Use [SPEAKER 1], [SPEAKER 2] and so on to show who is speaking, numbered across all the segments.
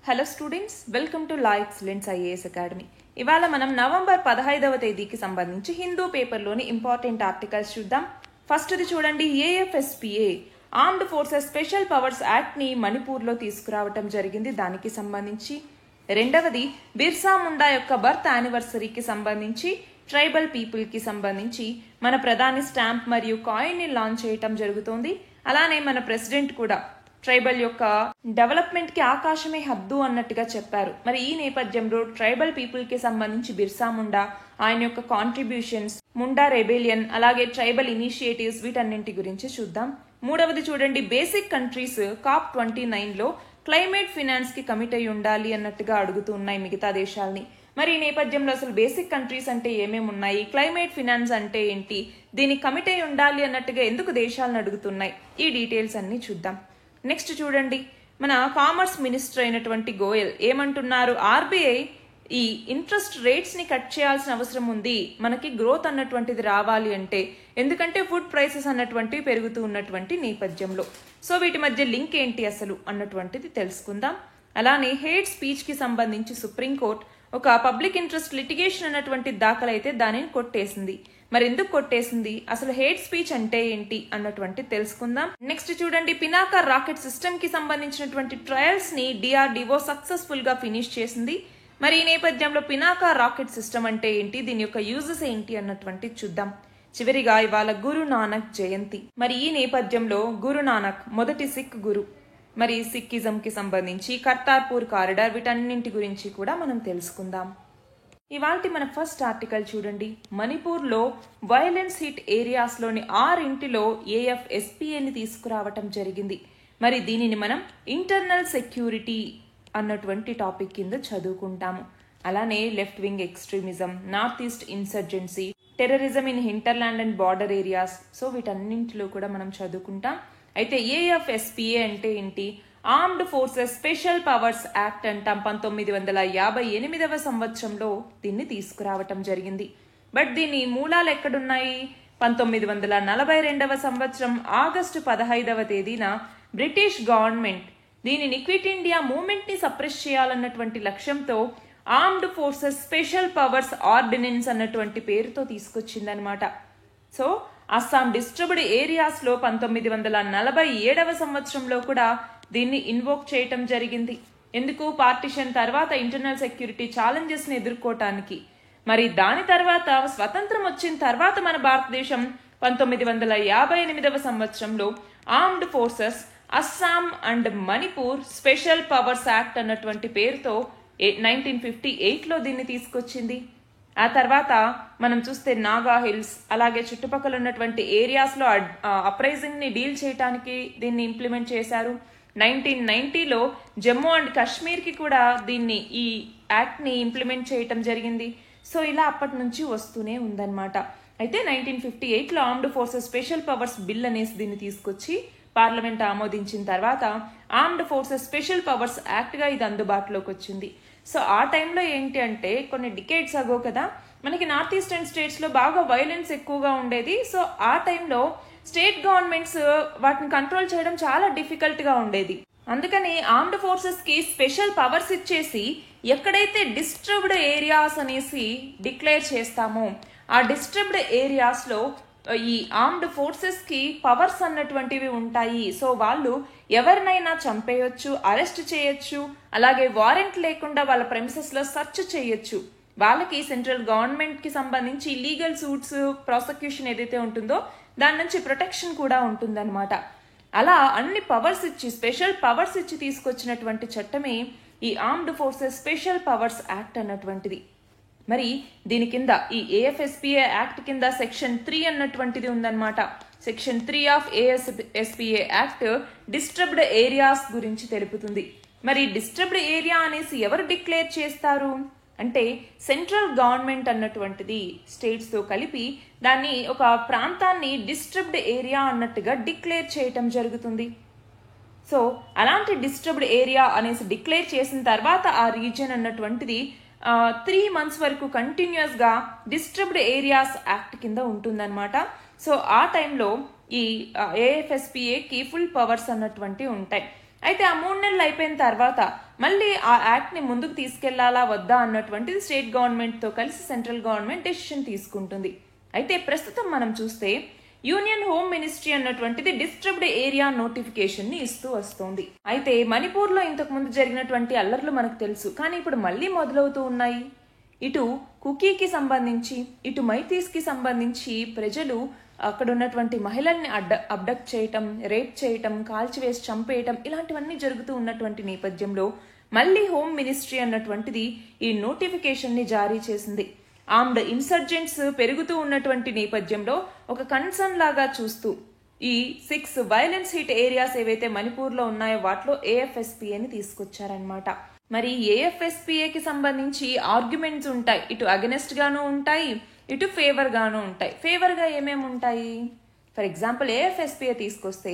[SPEAKER 1] Hello students, welcome to law excellence IAS academy. ఇవాళ మనం November 15వ తేదీకి సంబంధించి హిందూ పేపర్లోని ఇంపార్టెంట్ ఆర్టికల్స్ చూద్దాం. ఫస్ట్ది చూడండి, AFSPA armed forces special powers యాక్ట్ని మణిపూర్లో తీసుకురావటం జరిగింది. దానికి సంబంధించి రెండవది, బిర్సా ముండా యొక్క బర్త్ యానివర్సరీకి సంబంధించి ట్రైబల్ పీపుల్కి సంబంధించి మన ప్రధాని స్టాంప్ మరియు కాయిన్ని లాంచ్ చేయటం జరుగుతోంది. అలానే మన ప్రెసిడెంట్ కూడా ట్రైబల్ యొక్క డెవలప్మెంట్ కి ఆకాశమే హద్దు అన్నట్టుగా చెప్పారు. మరి ఈ నేపథ్యంలో ట్రైబల్ పీపుల్ కి సంబంధించి బిర్సా ముండా, ఆయన యొక్క కాంట్రిబ్యూషన్స్, ముండా రెబేలియన్, అలాగే ట్రైబల్ ఇనిషియేటివ్స్, వీటన్నింటి గురించి చూద్దాం. మూడవది చూడండి, బేసిక్ కంట్రీస్ COP29లో క్లైమేట్ ఫినాన్స్ కి కమిట్ అయి ఉండాలి అన్నట్టుగా అడుగుతూ ఉన్నాయి మిగతా దేశాలని. మరి ఈ నేపథ్యంలో అసలు బేసిక్ కంట్రీస్ అంటే ఏమేమి ఉన్నాయి, క్లైమేట్ ఫినాన్స్ అంటే ఏంటి, దీనికి కమిట్ అయి ఉండాలి అన్నట్టుగా ఎందుకు దేశాలను అడుగుతున్నాయి, ఈ డీటెయిల్స్ అన్ని చూద్దాం. నెక్స్ట్ చూడండి, మన కామర్స్ మినిస్టర్ అయినటువంటి గోయల్ ఏమంటున్నారు, ఆర్బీఐ ఈ ఇంట్రెస్ట్ రేట్స్ ని కట్ చేయాల్సిన అవసరం ఉంది, మనకి గ్రోత్ అన్నటువంటిది రావాలి అంటే, ఎందుకంటే ఫుడ్ ప్రైసెస్ అన్నటువంటివి పెరుగుతూ ఉన్నటువంటి నేపథ్యంలో. సో వీటి మధ్య లింక్ ఏంటి అసలు అన్నటువంటిది తెలుసుకుందాం. అలానే హేట్ స్పీచ్ కి సంబంధించి సుప్రీంకోర్టు ఒక పబ్లిక్ ఇంట్రెస్ట్ లిటిగేషన్ అన్నటువంటి దాఖలైతే దానిని కొట్టేసింది. మరి ఎందుకు కొట్టేసింది, అసలు హేట్ స్పీచ్ అంటే ఏంటి అన్నటువంటి తెలుసుకుందాం. నెక్స్ట్ చూడండి, పినాకా రాకెట్ సిస్టమ్ కి సంబంధించినటువంటి ట్రయల్స్ ని డిఆర్డిఓ సక్సెస్ఫుల్ గా ఫినిష్ చేసింది. మరి ఈ నేపథ్యంలో పినాకా రాకెట్ సిస్టమ్ అంటే ఏంటి, దీని యొక్క యూజెస్ ఏంటి అన్నటువంటి చూద్దాం. చివరిగా ఇవాళ గురు నానక్ జయంతి. మరి ఈ నేపథ్యంలో గురు నానక్ మొదటి సిక్ గురు, మరి సిక్కిజం కి సంబంధించి కర్తార్పూర్ కారిడార్, వీటన్నింటి గురించి కూడా మనం తెలుసుకుందాం. ఇవాల్టి మన ఫస్ట్ ఆర్టికల్ చూడండి, మణిపూర్లో వైలెన్స్ హిట్ ఏరియాస్లోని 6 ఇంటిలో ఏఎఫ్ఎస్పిఏని తీసుకురావటం జరిగింది. మరి దీనిని మనం ఇంటర్నల్ సెక్యూరిటీ అన్నటువంటి టాపిక్ కింద చదువుకుంటాము. అలానే left wing extremism, north east insurgency, terrorism in hinterland and border areas, so వీటన్నింటిలో కూడా మనం చదువుకుంటాం. అయితే ఏఎఫ్ఎస్పిఏ అంటే ఏంటి, armed forces special powers act అంటాం. 1958వ సంవత్సరంలో దీన్ని తీసుకురావటం జరిగింది. బట్ దీని మూలాలు ఎక్కడున్నాయి, 1942వ సంవత్సరం ఆగస్టు 15వ తేదీన బ్రిటిష్ గవర్నమెంట్ దీనిని క్విట్ ఇండియా మూవ్మెంట్ ని సప్రెస్ చేయాలన్నటువంటి లక్ష్యంతో armed forces special powers ordinance అన్నటువంటి పేరుతో తీసుకొచ్చిందనమాట. సో అస్సాం డిస్ట్రిబ్యూడ్ ఏరియాస్ లో 1947వ సంవత్సరంలో కూడా దీన్ని ఇన్వోక్ చేయటం జరిగింది. ఎందుకు, పార్టిషన్ తర్వాత ఇంటర్నల్ సెక్యూరిటీ ఛాలెంజెస్ ని ఎదుర్కోవటానికి. మరి దాని తర్వాత స్వతంత్రం వచ్చిన తర్వాత మన భారతదేశం 1958వ సంవత్సరంలో armed forces Assam and Manipur special powers act అన్నటువంటి పేరుతో 1958లో దీన్ని తీసుకొచ్చింది. ఆ తర్వాత మనం చూస్తే నాగా హిల్స్, అలాగే చుట్టుపక్కల ఉన్నటువంటి ఏరియాస్ లో అప్రైజింగ్ ని డీల్ చేయడానికి దీన్ని ఇంప్లిమెంట్ చేశారు. 1990లో జమ్మూ అండ్ కాశ్మీర్ కి కూడా దీన్ని, ఈ యాక్ట్ ని ఇంప్లిమెంట్ చేయటం జరిగింది. సో ఇలా అప్పటి నుంచి వస్తూనే ఉందన్నమాట. అయితే 1958లో armed forces special powers bill అనేసి దీన్ని తీసుకొచ్చి పార్లమెంట్ ఆమోదించిన తర్వాత armed forces special powers act గా ఇది అందుబాటులోకి వచ్చింది. సో ఆ టైంలో ఏంటి అంటే, కొన్ని డికేడ్స్ అగో కదా, మనకి నార్త్ ఈస్టర్న్ స్టేట్స్ లో బాగా వైలెన్స్ ఎక్కువగా ఉండేది. సో ఆ టైంలో స్టేట్ గవర్నమెంట్స్ వాటిని కంట్రోల్ చేయడం చాలా డిఫికల్ట్ గా ఉండేది. అందుకని ఆర్మ్డ్ ఫోర్సెస్ కి స్పెషల్ పవర్స్ ఇచ్చేసి ఎక్కడైతే డిస్టర్బ్డ్ ఏరియాస్ అనేసి డిక్లేర్ చేస్తామో ఆ డిస్టర్బ్డ్ ఏరియాస్ లో ఈ ఆర్మ్డ్ ఫోర్సెస్ కి పవర్స్ అన్నటువంటివి ఉంటాయి. సో వాళ్ళు ఎవరినైనా చంపేయొచ్చు, అరెస్ట్ చేయొచ్చు, అలాగే వారెంట్ లేకుండా వాళ్ళ ప్రెమిసెస్ లో సర్చ్ చేయొచ్చు. వాళ్ళకి సెంట్రల్ గవర్నమెంట్ కి సంబంధించి లీగల్ సూట్స్, ప్రాసిక్యూషన్ ఏదైతే ఉంటుందో దాని నుంచి ప్రొటెక్షన్ కూడా ఉంటుందన్నమాట. అలా అన్ని పవర్స్ ఇచ్చి, స్పెషల్ పవర్స్ ఇచ్చి తీసుకొచ్చినటువంటి చట్టమే ఈ armed forces special powers act అన్నటువంటిది. మరి దీని కింద ఈ ఏఎఫ్ఎస్పిఏ యాక్ట్ కింద సెక్షన్ 3 అన్నటువంటిది ఉందన్నమాట. Section 3 of AFSPA act disturbed areas గురించి తెలుపుతుంది. మరి డిస్టర్బ్డ్ ఏరియా అనేసి ఎవరు డిక్లేర్ చేస్తారు అంటే, సెంట్రల్ గవర్నమెంట్ అన్నటువంటిది స్టేట్స్ తో కలిపి దాన్ని, ఒక ప్రాంతాన్ని డిస్టర్బ్డ్ ఏరియా అన్నట్టుగా డిక్లేర్ చేయటం జరుగుతుంది. సో అలాంటి డిస్టర్బ్డ్ ఏరియా అనేసి డిక్లేర్ చేసిన తర్వాత ఆ రీజియన్ అన్నటువంటిది 3 months వరకు కంటిన్యూస్ గా డిస్టర్బ్డ్ ఏరియాస్ యాక్ట్ కింద ఉంటుందన్నమాట. సో ఆ టైంలో ఈ ఏఎఫ్ఎస్పిఏకి ఫుల్ పవర్స్ అన్నటువంటి ఉంటాయి. అయితే ఆ 3 నెలలు అయిపోయిన తర్వాత మళ్ళీ ఆ యాక్ట్ ని ముందుకు తీసుకెళ్లాలా వద్దా అన్నటువంటిది స్టేట్ గవర్నమెంట్ తో కలిసి సెంట్రల్ గవర్నమెంట్ డెసిషన్ తీసుకుంటుంది. అయితే ప్రస్తుతం మనం చూస్తే యూనియన్ హోమ్ మినిస్ట్రీ అన్నటువంటిది డిస్టర్బ్డ్ ఏరియా నోటిఫికేషన్ ని ఇస్తూ వస్తోంది. అయితే మణిపూర్ లో ఇంతకు ముందు జరిగినటువంటి అల్లర్లు మనకు తెలుసు, కానీ ఇప్పుడు మళ్ళీ మొదలవుతూ ఉన్నాయి. ఇటు కుకీకి సంబంధించి, ఇటు మైతీస్ కి సంబంధించి ప్రజలు అక్కడ ఉన్నటువంటి మహిళల్ని అబ్డక్ట్ చేయటం, రేప్ చేయటం, కాల్చివేసి చంపేయటం ఇలాంటివన్నీ జరుగుతూ ఉన్నటువంటి నేపథ్యంలో మళ్ళీ హోమ్ మినిస్ట్రీ అన్నటువంటిది ఈ నోటిఫికేషన్ ని జారీ చేసింది. ఆర్మ్డ్ ఇన్సర్జెంట్స్ పెరుగుతూ ఉన్నటువంటి నేపథ్యంలో ఒక కన్సర్న్ లాగా చూస్తూ ఈ 6 వైలెన్స్ హిట్ ఏరియాస్ ఏవైతే మణిపూర్ లో ఉన్నాయో వాటిలో AFSPAని తీసుకొచ్చారనమాట. మరి AFSPAకి సంబంధించి ఆర్గ్యుమెంట్స్ ఉంటాయి, ఇటు అగెనెస్ట్ గాను ఉంటాయి, ఇటు ఫేవర్ గాను ఉంటాయి. ఫేవర్ గా ఏమేమి ఉంటాయి? ఫర్ ఎగ్జాంపుల్ AFSPA తీసుకొస్తే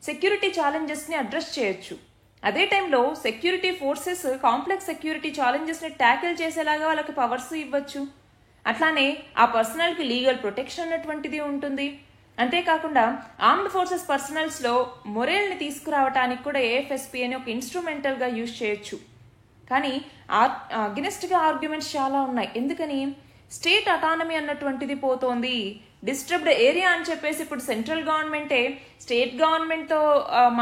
[SPEAKER 1] సెక్యూరిటీ ఛాలెంజెస్ ని అడ్రస్ చేయొచ్చు. అదే టైంలో security forces complex security challenges ని ట్యాకిల్ చేసేలాగా వాళ్ళకి పవర్స్ ఇవ్వచ్చు. అట్లానే ఆ పర్సనల్ కి లీగల్ ప్రొటెక్షన్ అన్నటువంటిది ఉంటుంది. అంతేకాకుండా ఆర్మ్డ్ ఫోర్సెస్ పర్సనల్స్ లో మొరేల్ ని తీసుకురావడానికి కూడా AFSPAని ఒక ఇన్స్ట్రుమెంటల్ గా యూజ్ చేయొచ్చు. కానీ అగెనెస్ట్ గా ఆర్గ్యుమెంట్స్ చాలా ఉన్నాయి. ఎందుకని? స్టేట్ అటానమీ అన్నటువంటిది పోతోంది. డిస్టర్బ్డ్ ఏరియా అని చెప్పేసి ఇప్పుడు సెంట్రల్ గవర్నమెంటే స్టేట్ గవర్నమెంట్ తో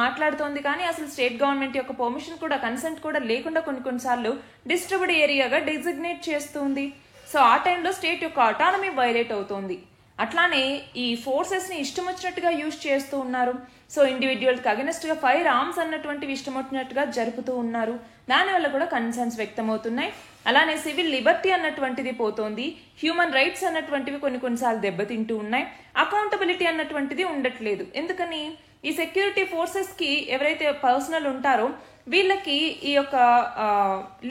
[SPEAKER 1] మాట్లాడుతోంది, కానీ అసలు స్టేట్ గవర్నమెంట్ యొక్క పర్మిషన్ కూడా, కన్సెంట్ కూడా లేకుండా కొన్నిసార్లు డిస్టర్బ్డ్ ఏరియాగా డెసిగ్నేట్ చేస్తుంది. సో ఆ టైంలో స్టేట్ యొక్క అటానమీ వైలేట్ అవుతోంది. అట్లానే ఈ ఫోర్సెస్ ని ఇష్టం వచ్చినట్టుగా యూజ్ చేస్తూ ఉన్నారు. సో ఇండివిజువల్ కి అగెనెస్ట్ గా ఫైర్ ఆర్మ్స్ అన్నటువంటివి ఇష్టం వచ్చినట్టుగా జరుపుతూ ఉన్నారు. దానివల్ల కూడా కన్సర్న్స్ వ్యక్తమవుతున్నాయి. అలానే సివిల్ లిబర్టీ అన్నటువంటిది పోతోంది. హ్యూమన్ రైట్స్ అన్నటువంటివి కొన్నిసార్లు దెబ్బతింటూ ఉన్నాయి. అకౌంటబిలిటీ అన్నటువంటిది ఉండట్లేదు. ఎందుకని? ఈ సెక్యూరిటీ ఫోర్సెస్ కి ఎవరైతే పర్సనల్ ఉంటారో వీళ్ళకి ఈ యొక్క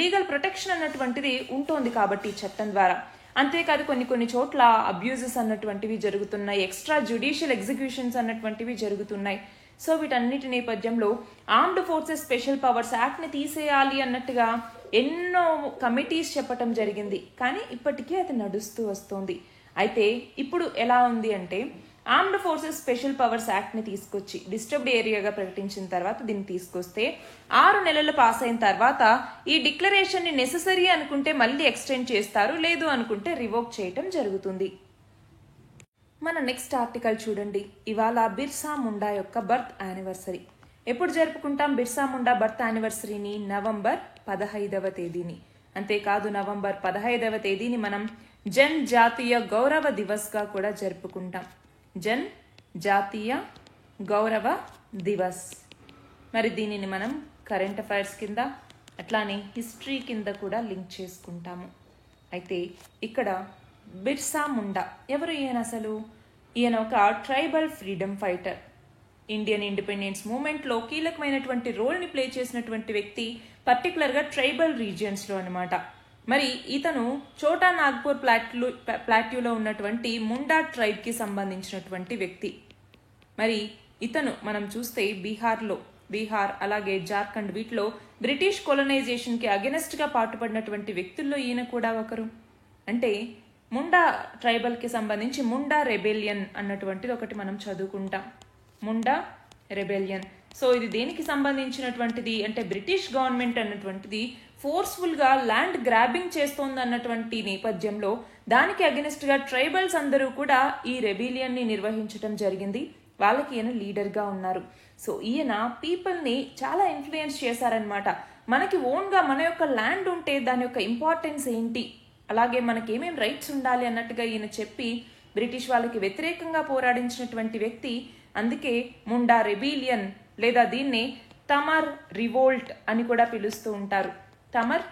[SPEAKER 1] లీగల్ ప్రొటెక్షన్ అన్నటువంటిది ఉంటుంది కాబట్టి ఈ చట్టం ద్వారా. అంతేకాదు కొన్ని చోట్ల అబ్యూజెస్ అన్నటువంటివి జరుగుతున్నాయి, ఎక్స్ట్రా జ్యుడిషియల్ ఎగ్జిక్యూషన్స్ అన్నటువంటివి జరుగుతున్నాయి. సో వీటన్నిటి నేపథ్యంలో armed forces special powers act ని తీసేయాలి అన్నట్టుగా ఎన్నో కమిటీస్ చెప్పటం జరిగింది, కానీ ఇప్పటికీ అది నడుస్తూ వస్తుంది. అయితే ఇప్పుడు ఎలా ఉంది అంటే armed forces special powers act ని తీసుకొచ్చి డిస్టర్బ్డ్ ఏరియాగా ప్రకటించిన తర్వాత దీన్ని తీసుకొస్తే 6 నెలలు పాస్ అయిన తర్వాత ఈ డిక్లరేషన్ ని నెసెసరీ అనుకుంటే మళ్ళీ ఎక్స్టెండ్ చేస్తారు, లేదు అనుకుంటే రివోక్ చేయటం జరుగుతుంది. మన నెక్స్ట్ ఆర్టికల్ చూడండి. ఇవాళ బిర్సా ముండా యొక్క బర్త్ యానివర్సరీ. ఎప్పుడు జరుపుకుంటాం బిర్సా ముండా బర్త్ యానివర్సరీని? నవంబర్ 15వ తేదీని. అంతేకాదు నవంబర్ 15వ తేదీని మనం జన్ జాతీయ గౌరవ దివస్ గా కూడా జరుపుకుంటాం. జన్ జాతీయ గౌరవ దివస్. మరి దీనిని మనం కరెంట్ అఫైర్స్ కింద అట్లానే హిస్టరీ కింద కూడా లింక్ చేసుకుంటాము. అయితే ఇక్కడ బిర్సా ముండా ఎవరు? ఈయన అసలు ఈయన ఒక tribal freedom fighter. Indian independence movement లో కీలకమైనటువంటి రోల్ ని ప్లే చేసినటువంటి వ్యక్తి, పర్టికులర్ గా ట్రైబల్ రీజియన్స్ లో అనమాట. మరి ఇతను చోటా నాగ్పూర్ ప్లాట్యూలో ఉన్నటువంటి ముండా ట్రైబ్ కి సంబంధించినటువంటి వ్యక్తి. మరి ఇతను మనం చూస్తే బీహార్ అలాగే జార్ఖండ్ వీటిలో బ్రిటిష్ కొలనైజేషన్ కి అగెనెస్ట్ గా పాటుపడినటువంటి వ్యక్తుల్లో ఈయన కూడా ఒకరు. అంటే ముండా ట్రైబల్ కి సంబంధించి ముండా రెబెలియన్ అన్నటువంటిది ఒకటి మనం చదువుకుంటాం. ముండా రెబెలియన్. సో ఇది దేనికి సంబంధించినటువంటిది అంటే బ్రిటిష్ గవర్నమెంట్ అన్నటువంటిది ఫోర్స్ఫుల్ గా ల్యాండ్ గ్రాబింగ్ చేస్తోంది అన్నటువంటి నేపథ్యంలో దానికి అగెనిస్ట్ గా ట్రైబల్స్ అందరూ కూడా ఈ రెబిలియన్ ని నిర్వహించడం జరిగింది. వాళ్ళకి ఈయన లీడర్ గా ఉన్నారు. సో ఈయన పీపుల్ ని చాలా ఇన్ఫ్లుయెన్స్ చేశారనమాట. మనకి ఓన్ గా మన యొక్క ల్యాండ్ ఉంటే దాని యొక్క ఇంపార్టెన్స్ ఏంటి, అలాగే మనకి ఏమేం రైట్స్ ఉండాలి అన్నట్టుగా ఈయన చెప్పి బ్రిటిష్ వాళ్ళకి వ్యతిరేకంగా పోరాడించినటువంటి వ్యక్తి. అందుకే ముండా రెబిలియన్ లేదా దీన్ని తమర్ రివోల్ట్ అని కూడా పిలుస్తూ ఉంటారు. తమర్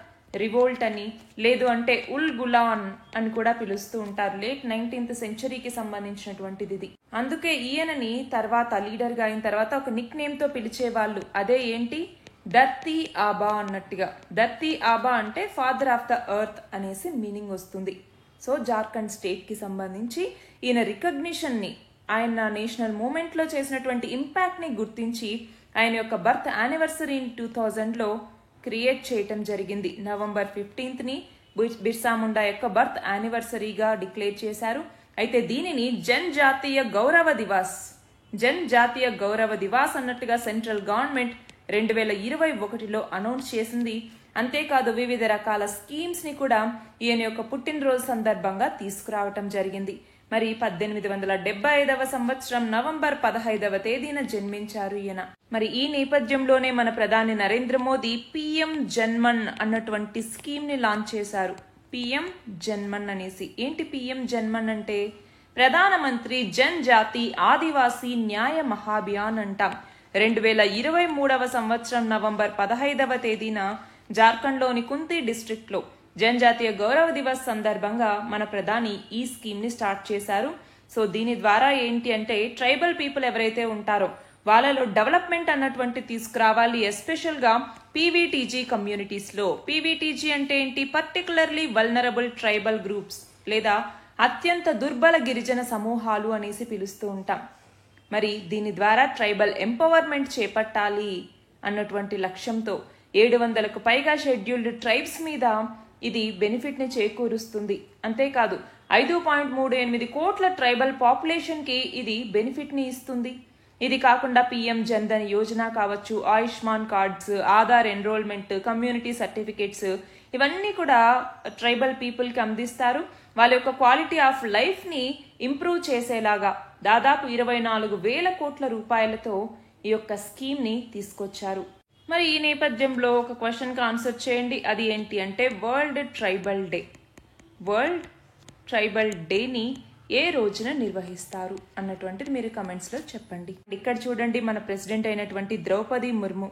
[SPEAKER 1] రివోల్ట్ అని, లేదు అంటే ఉల్ గులాన్ అని కూడా పిలుస్తూ ఉంటారు. లేట్ 19th సెంచరీకి సంబంధించినటువంటిది ఇది. అందుకే ఈయనని తర్వాత లీడర్ గా అయిన తర్వాత ఒక నిక్ నేమ్ తో పిలిచేవాళ్ళు. అదే ఏంటి? ధర్తీ ఆబా అన్నట్టుగా. ధర్తీ ఆబా అంటే ఫాదర్ ఆఫ్ ద ఎర్త్ అనేసి మీనింగ్ వస్తుంది. సో జార్ఖండ్ స్టేట్ కి సంబంధించి ఈయన రికగ్నిషన్ ని, ఆయన నేషనల్ మూవ్మెంట్ లో చేసినటువంటి ఇంపాక్ట్ ని గుర్తించి ఆయన యొక్క బర్త్ యానివర్సరీ 2000లో క్రియేట్ చేయటం జరిగింది. నవంబర్ 15th ని బిర్సా ముండా యొక్క బర్త్ యానివర్సరీగా డిక్లేర్ చేశారు. అయితే దీనిని జన్ జాతీయ గౌరవ దివాస్ అన్నట్టుగా సెంట్రల్ గవర్నమెంట్ 2021లో అనౌన్స్ చేసింది. అంతేకాదు వివిధ రకాల స్కీమ్స్ ని కూడా ఈయన యొక్క పుట్టినరోజు సందర్భంగా తీసుకురావటం జరిగింది. మరి 1875వ సంవత్సరం నవంబర్ 15వ తేదీన జన్మించారు ఈయన. మరి ఈ నేపథ్యంలోనే మన ప్రధాని నరేంద్ర మోదీ పిఎం జన్మన్ అన్నటువంటి స్కీమ్ ని లాంచ్ చేశారు. పిఎం జన్మన్ అనేసి. ఏంటి పిఎం జన్మన్ అంటే? ప్రధానమంత్రి జన్ జాతి ఆదివాసీ న్యాయ మహాభియాన్ అంటాం. 2023వ సంవత్సరం నవంబర్ 15వ తేదీన జార్ఖండ్లోని కుంతి డిస్ట్రిక్ట్ లో జనజాతీయ గౌరవ దివస్ సందర్భంగా మన ప్రధాని ఈ స్కీమ్ ని స్టార్ట్ చేశారు. సో దీని ద్వారా ఏంటి అంటే ట్రైబల్ పీపుల్ ఎవరైతే ఉంటారో వాళ్ళలో డెవలప్మెంట్ అన్నటువంటి తీసుకురావాలి. ఎస్పెషల్ గా పీవీటీజీ కమ్యూనిటీస్ లో. పీవీటీజీ అంటే ఏంటి? పర్టికులర్లీ వల్నరబుల్ ట్రైబల్ గ్రూప్స్ లేదా అత్యంత దుర్బల గిరిజన సమూహాలు అనేసి పిలుస్తూ ఉంటాం. మరి దీని ద్వారా ట్రైబల్ ఎంపవర్మెంట్ చేపట్టాలి అన్నటువంటి లక్ష్యంతో 700కు పైగా షెడ్యూల్డ్ ట్రైబ్స్ మీద ఇది బెనిఫిట్ ని చేకూరుస్తుంది. అంతేకాదు 5.38 కోట్ల ట్రైబల్ పాపులేషన్ కి ఇది బెనిఫిట్ ని ఇస్తుంది. ఇది కాకుండా పిఎం జన్ధన్ యోజన కావచ్చు, Ayushman cards, Aadhaar enrolment, community certificates ఇవన్నీ కూడా ట్రైబల్ పీపుల్ కి అందిస్తారు. వాళ్ళ యొక్క క్వాలిటీ ఆఫ్ లైఫ్ ని ఇంప్రూవ్ చేసేలాగా దాదాపు 24,000 కోట్ల రూపాయలతో ఈ యొక్క స్కీమ్ ని తీసుకొచ్చారు. మరి ఈ నేపథ్యంలో ఒక క్వశ్చన్ కి ఆన్సర్ చేయండి. అది ఏంటి అంటే world tribal day. World tribal డేని ఏ రోజున నిర్వహిస్తారు అన్నటువంటిది మీరు కమెంట్స్ లో చెప్పండి. ఇక్కడ చూడండి, మన ప్రెసిడెంట్ అయినటువంటి ద్రౌపది ముర్ము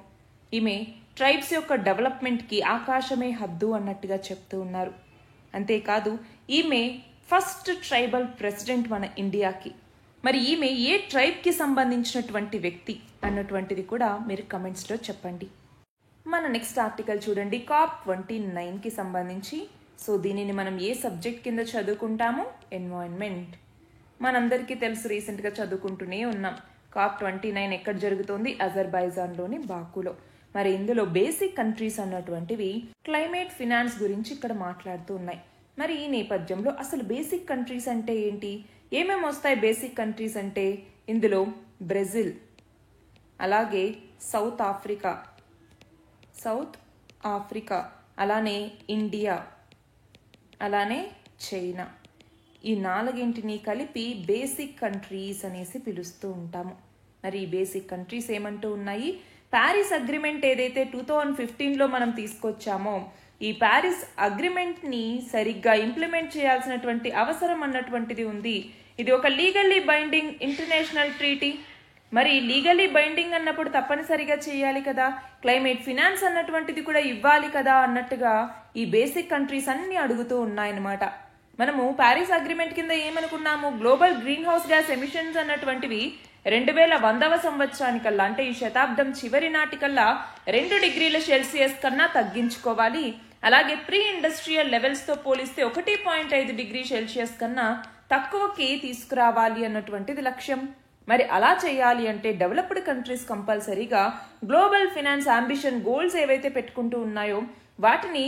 [SPEAKER 1] ఈమె ట్రైబ్స్ యొక్క డెవలప్మెంట్ కి ఆకాశమే హద్దు అన్నట్టుగా చెప్తూ ఉన్నారు. అంతేకాదు ఈమె ఫస్ట్ ట్రైబల్ ప్రెసిడెంట్ మన ఇండియాకి. మరి ఈమె ఏ ట్రైబ్ కి సంబంధించినటువంటి వ్యక్తి అన్నటువంటిది కూడా మీరు కమెంట్స్ లో చెప్పండి. మన నెక్స్ట్ ఆర్టికల్ చూడండి, COP29 కి సంబంధించి. సో దీనిని మనం ఏ సబ్జెక్ట్ కింద చదువుకుంటాము? ఎన్వైరన్మెంట్. మనందరికీ తెలుసు, రీసెంట్ గా చదువుకుంటూనే ఉన్నాం. COP29 ఎక్కడ జరుగుతోంది? అజర్బైజాన్ లోని బాకులో. మరి ఇందులో బేసిక్ కంట్రీస్ అన్నటువంటివి క్లైమేట్ ఫినాన్స్ గురించి ఇక్కడ మాట్లాడుతూ ఉన్నాయి. మరి ఈ నేపథ్యంలో అసలు బేసిక్ కంట్రీస్ అంటే ఏంటి? ఏమేమి వస్తాయి బేసిక్ కంట్రీస్ అంటే? ఇందులో బ్రెజిల్, అలాగే సౌత్ ఆఫ్రికా, అలానే ఇండియా, అలానే చైనా. ఈ 4ంటిని కలిపి బేసిక్ కంట్రీస్ అనేసి పిలుస్తూ ఉంటాము. మరి ఈ బేసిక్ కంట్రీస్ ఏమంటూ ఉన్నాయి? ప్యారిస్ అగ్రిమెంట్ ఏదైతే 2015లో మనం తీసుకొచ్చామో ఈ ప్యారిస్ అగ్రిమెంట్ ని సరిగ్గా ఇంప్లిమెంట్ చేయాల్సినటువంటి అవసరం అన్నటువంటిది ఉంది. ఇది ఒక లీగల్లీ బైండింగ్ ఇంటర్నేషనల్ ట్రీటీ. మరి లీగల్లీ బైండింగ్ అన్నప్పుడు తప్పనిసరిగా చేయాలి కదా, క్లైమేట్ ఫినాన్స్ అన్నటువంటిది కూడా ఇవ్వాలి కదా అన్నట్టుగా ఈ బేసిక్ కంట్రీస్ అన్ని అడుగుతూ ఉన్నాయన్నమాట. మనము ప్యారిస్ అగ్రిమెంట్ కింద ఏమనుకున్నాము? Global greenhouse gas emissions అన్నటువంటివి 2100వ సంవత్సరానికల్లా, అంటే ఈ శతాబ్దం చివరి నాటికల్లా 2 డిగ్రీల సెల్సియస్ కన్నా తగ్గించుకోవాలి. అలాగే ప్రీ ఇండస్ట్రియల్ లెవెల్స్ తో పోలిస్తే 1.5 డిగ్రీ సెల్సియస్ కన్నా తక్కువకి తీసుకురావాలి అన్నటువంటిది లక్ష్యం. మరి అలా చేయాలి అంటే డెవలప్డ్ కంట్రీస్ కంపల్సరీగా గ్లోబల్ ఫినాన్స్ అంబిషన్ గోల్స్ ఏవైతే పెట్టుకుంటూ ఉన్నాయో వాటిని